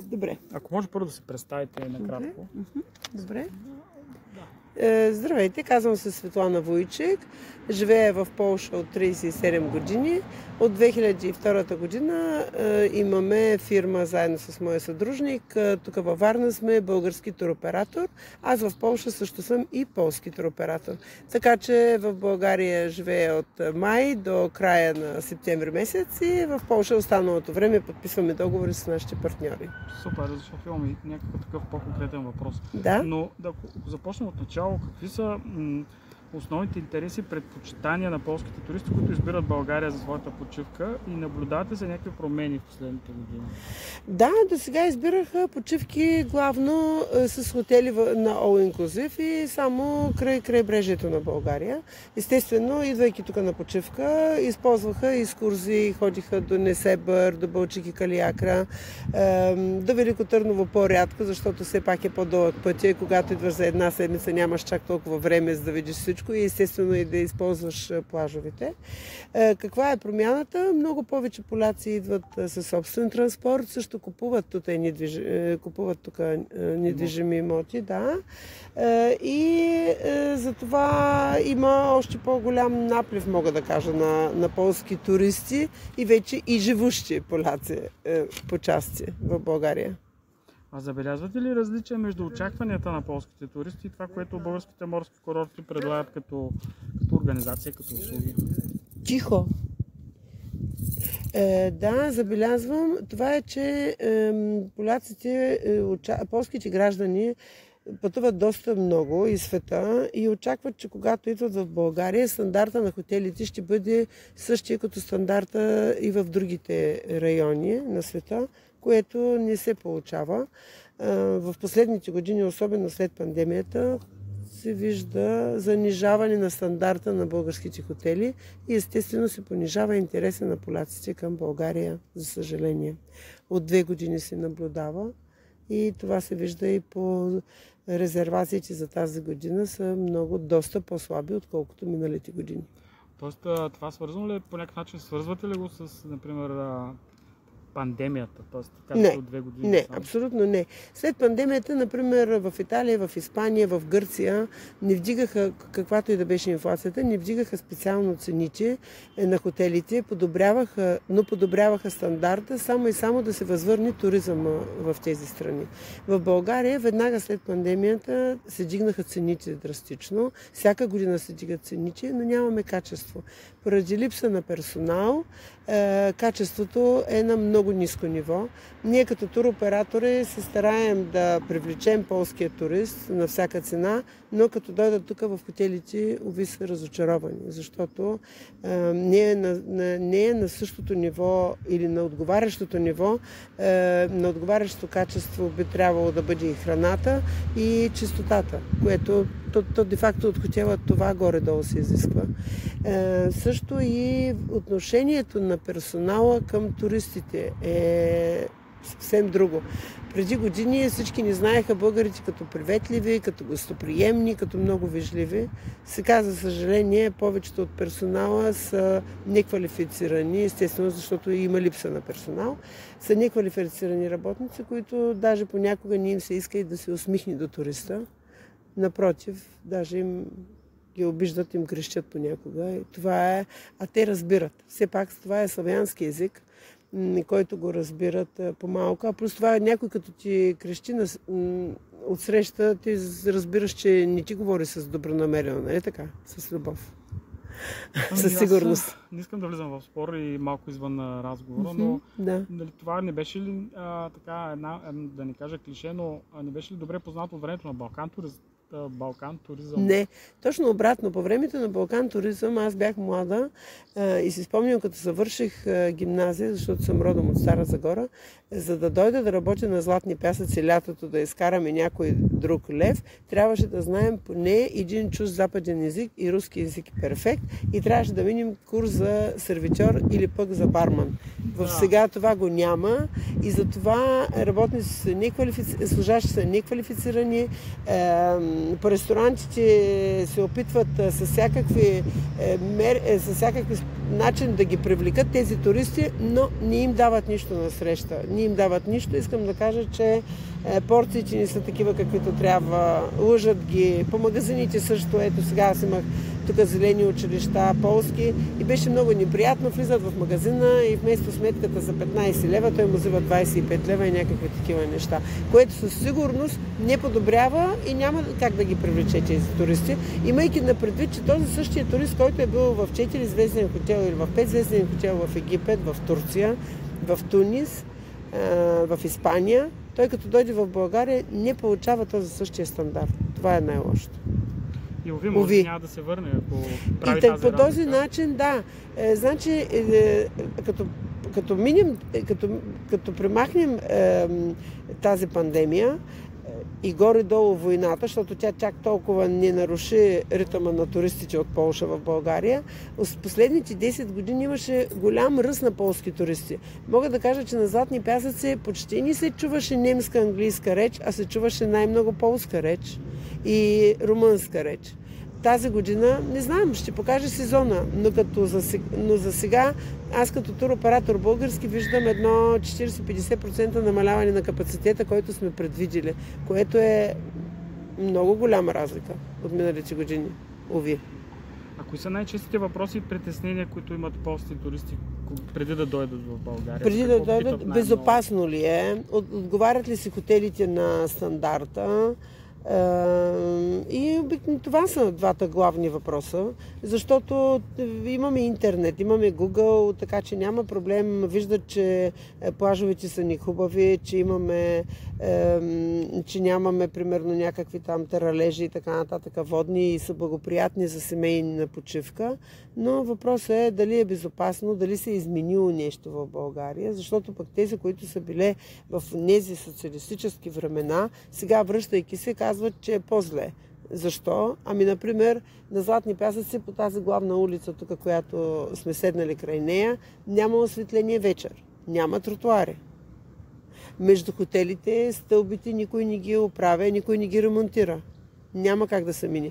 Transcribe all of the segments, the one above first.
Добре. Ако може първо да се представите накратко. Добре. Здравейте, казвам се Светлана Войчек. Живея в Полша от 37 години. От 2002 година имаме фирма заедно с моя съдружник. Тук във Варна сме български туроператор. Аз в Полша също съм и полски туроператор. Така че в България живея от май до края на септември месец и в Полша останалото време подписваме договори с нашите партньори. Супер, защото имаме някакъв такъв по-конкретен въпрос. Да. Но да започнем от начало. Какви са основните интереси, предпочитания на полските туристи, които избират България за своята почивка и наблюдавате за някакви промени в последните години? Да, до сега избираха почивки главно с хотели на All Inclusive и само край крайбрежието на България. Естествено, идвайки тук на почивка, използваха екскурзии, ходиха до Несебър, до Балчик и Калиакра, до Велико Търново по-рядко, защото все пак е по-дълъг пътя и когато идваш за една седмица, нямаш чак толкова време за да видиш всичко и естествено и да използваш плажовете. Каква е промяната? Много повече поляци идват със собствен транспорт, също купуват тук недвижими имоти, да. И затова има още по-голям наплив, мога да кажа, на полски туристи и вече и живущи поляци по части в България. А забелязвате ли различия между очакванията на полските туристи и това, което българските морски курорти предлагат като организация, като услуги? Тихо! Да, забелязвам. Това е, че полските граждани пътуват доста много из света и очакват, че когато идват в България, стандарта на хотелите ще бъде същия като стандарта и в другите райони на света, което не се получава. В последните години, особено след пандемията, се вижда занижаване на стандарта на българските хотели и естествено се понижава интереса на поляците към България, за съжаление. От 2 години се наблюдава и това се вижда и по резервациите за тази година са доста по-слаби, отколкото миналите години. Тоест, това свързано ли по някакъв начин? Свързвате ли го с, например, пандемията? Тоест, от 2 години? Не, абсолютно не. След пандемията, например, в Италия, в Испания, в Гърция не вдигаха, каквато и да беше инфлацията, не вдигаха специално цените на хотелите, но подобряваха стандарта, само и само да се възвърне туризъма в тези страни. В България, веднага след пандемията, се дигнаха цените драстично. Всяка година се дигат цените, но нямаме качество. Поради липса на персонал, качеството е на много ниско ниво. Ние като туроператори се стараем да привлечем полския турист на всяка цена, но като дойдат тук в хотелите, уви са разочаровани, защото не е на същото ниво или на отговарящото ниво. На отговарящото качество би трябвало да бъде и храната и чистотата, което де-факто от хотела това горе-долу се изисква. Също и отношението на персонала към туристите е съвсем друго. Преди години всички ни знаеха българите като приветливи, като гостоприемни, като много вежливи. Сега, за съжаление, повечето от персонала са неквалифицирани, естествено, защото има липса на персонал. Са неквалифицирани работници, които даже понякога не им се иска и да се усмихне до туриста. Напротив, даже им ги обиждат, им крещят понякога. И това е, а те разбират. Все пак това е славянски език, който го разбират по-малко. А плюс това някой като ти крещи отсреща, ти разбираш, че не ти говори с добронамерено, нали така? С любов. Със сигурност. Не искам да влизам в спор и малко извън разговора, но нали, това не беше ли да не кажа клише, но не беше ли добре познато от времето на Балкан туризъм? Не, точно обратно. По времето на Балкан туризъм аз бях млада и си спомням, като завърших гимназия, защото съм родом от Стара Загора, за да дойда да работя на Златни пясъци лятото, да изкараме някой друг лев, трябваше да знаем поне един чужд западен език и руски език перфект и трябваше да минем курс за сервитьор или пък за барман. Сега това го няма и затова работници са служащи са неквалифицирани, по ресторантите се опитват с всякакви начин да ги привлекат тези туристи, но не им дават нищо на среща. Не им дават нищо. Искам да кажа, че порциите не са такива, каквито трябва. Лъжат ги. По магазините също. Ето сега аз имах тук зелени училища, полски, и беше много неприятно. Влизат в магазина и вместо сметката за 15 лева, той му взива 25 лева и някакви такива неща, което със сигурност не подобрява и няма как да ги привлече тези туристи, имайки на предвид, че този същия турист, който е бил в 4-звезден хотел или в 5-звезден хотел в Египет, в Турция, в Тунис, в Испания, той като дойде в България не получава този същия стандарт. Това е най-лошото. И може няма да се върне, ако прави и тази по този начин, да. Значи, като премахнем тази пандемия и горе-долу войната, защото тя чак толкова не наруши ритъма на туристите от Полша в България, в последните 10 години имаше голям ръст на полски туристи. Мога да кажа, че на Златни пясъци почти не се чуваше немска, английска реч, а се чуваше най-много полска реч и румънска реч. Тази година, не знам, ще покаже сезона, но за сега аз като туроператор български виждам едно 40-50% намаляване на капацитета, който сме предвидели, което е много голяма разлика от миналите години. Уви. А кои са най-честите въпроси и притеснения, които имат полски туристи преди да дойдат в България? Преди да дойдат, безопасно ли е? Отговарят ли си хотелите на стандарта? И това са двата главни въпроса, защото имаме интернет, имаме Google, така че няма проблем. Виждат, че плажовете са ни хубави, че нямаме примерно някакви там тералежи и така нататък водни и са благоприятни за семейна почивка. Но въпросът е дали е безопасно, дали се е изменило нещо в България, защото пък тези, които са били в тези социалистически времена, сега връщайки се, казват, че е по-зле. Защо? Ами, например, на Златни пясъци по тази главна улица, тук, която сме седнали край нея, няма осветление вечер. Няма тротуари. Между хотелите, стълбите, никой не ги оправя, никой не ги ремонтира. Няма как да се мине.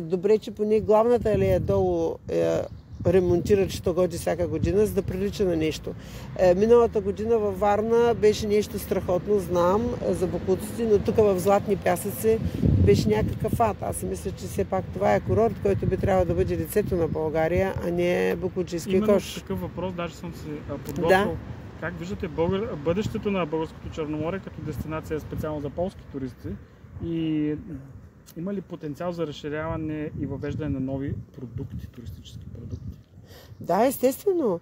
Добре, че поне главната алея долу ремонтират що годи всяка година, за да прилича на нещо. Миналата година във Варна беше нещо страхотно, знам, за боклуците, но тук в Златни пясъци беше някакъв ад. Аз си мисля, че все пак това е курорт, който би трябвало да бъде лицето на България, а не боклучийски кош. Именно такъв въпрос, даже съм си подготвил. Да. Как виждате бъдещето на българското Черноморие като дестинация специално за полски туристи и има ли потенциал за разширяване и въвеждане на нови продукти, туристически продукти? Да, естествено.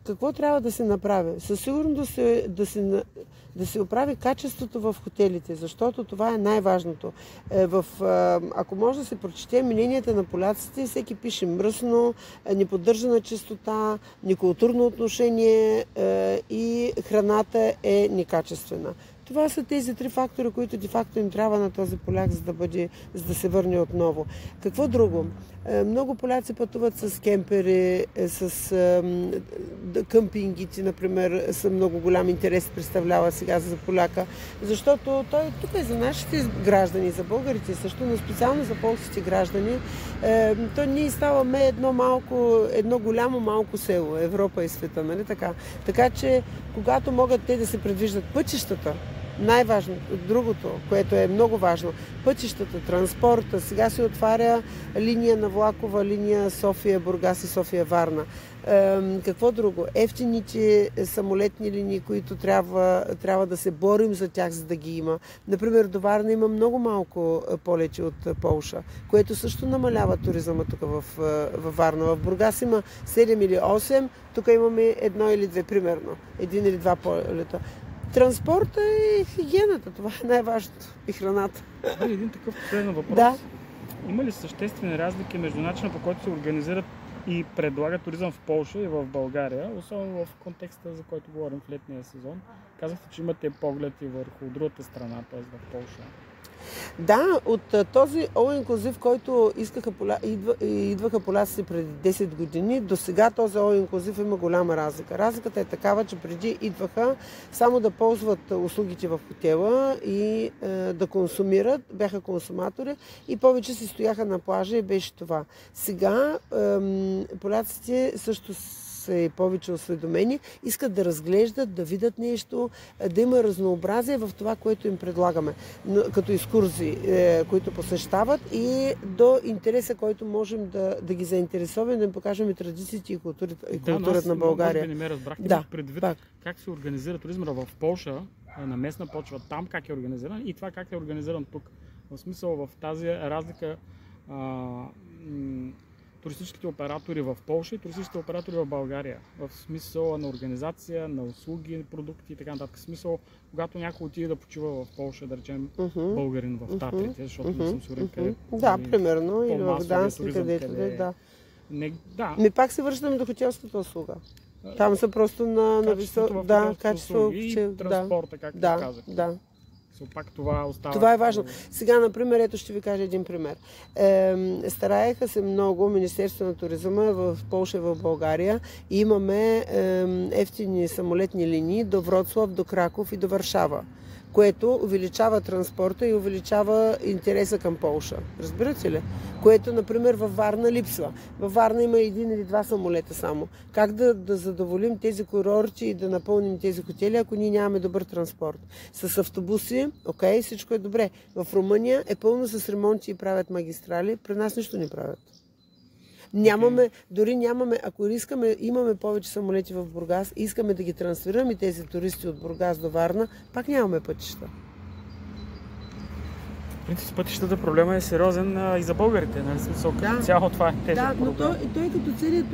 Какво трябва да се направи? Със сигурност да се оправи качеството в хотелите, защото това е най-важното. Ако може да се прочете мненията на поляците, всеки пише мръсно, неподдържана чистота, некултурно отношение и храната е некачествена. Това са тези три фактора, които де-факто им трябва на този поляк, за да се върне отново. Какво друго? Много поляци пътуват с кемпери, с къмпингите, например, са много голям интерес представлява сега за поляка, защото той тук е за нашите граждани, за българите също, но специално за полските граждани. То ние ставаме едно голямо малко село, Европа и света, нали така? Така че, когато могат те да се предвиждат пътищата, най-важното, другото, което е много важно, пътищата, транспорта. Сега се отваря линия на влакова, линия София, Бургас и София, Варна. Какво друго? Ефтините самолетни линии, които трябва да се борим за тях, за да ги има. Например, до Варна има много малко полети от Полша, което също намалява туризма тук във Варна. В Бургас има 7 или 8, тук имаме 1 или 2, примерно. 1 или 2 полета. Транспорта и хигиената, това е най-важното. И храната. Един такъв последен въпрос. Да. Има ли съществени разлики между начина, по който се организират и предлагат туризъм в Полша и в България, особено в контекста, за който говорим в летния сезон? Казахте, че имате поглед и върху другата страна, т.е. в Полша. Да, от този all inclusive, който идваха поляците преди 10 години, до сега този all inclusive има голяма разлика. Разликата е такава, че преди идваха само да ползват услугите в хотела и да консумират, бяха консуматори и повече си стояха на плажа и беше това. Сега поляците също са повече осведомени, искат да разглеждат, да видят нещо, да има разнообразие в това, което им предлагаме, като екскурзии, които посещават и до интереса, който можем да ги заинтересуваме, да им покажем и традициите и културата на България. Може би не ме разбрахте, да, предвид как се организира туризма в Полша, на местна почва, там как е организиран и това как е организиран тук. В смисъл в тази разлика туристическите оператори в Полша и туристическите оператори в България. В смисъл на организация, на услуги, продукти и така нататък. В смисъл, когато някой отиде да почива в Полша, да речем българин в Татрите, защото не съм сигурен къде. Да, примерно, или в Гдански, където да. Ми пак се връщаме до хотелската услуга. Там са просто на високо качество и транспорта, както казах. Да. Пак това остава. Това е важно. Сега, например, ето ще ви кажа един пример. Стараеха се много Министерството на туризма в Полша и в България. И имаме евтини самолетни линии до Вроцлав, до Краков и до Варшава, което увеличава транспорта и увеличава интереса към Полша. Разбирате ли? Което, например, във Варна липсва. Във Варна има 1 или 2 самолета само. Как да задоволим тези курорти и да напълним тези хотели, ако ние нямаме добър транспорт? С автобуси, окей, всичко е добре. В Румъния е пълно с ремонти и правят магистрали, при нас нищо не правят. Дори нямаме, ако имаме повече самолети в Бургас и искаме да ги трансферираме тези туристи от Бургас до Варна, пак нямаме пътища. В принцип пътищата проблема е сериозен и за българите, нали? Смисъл, като цяло това е тежък проблем. Да, но той като целият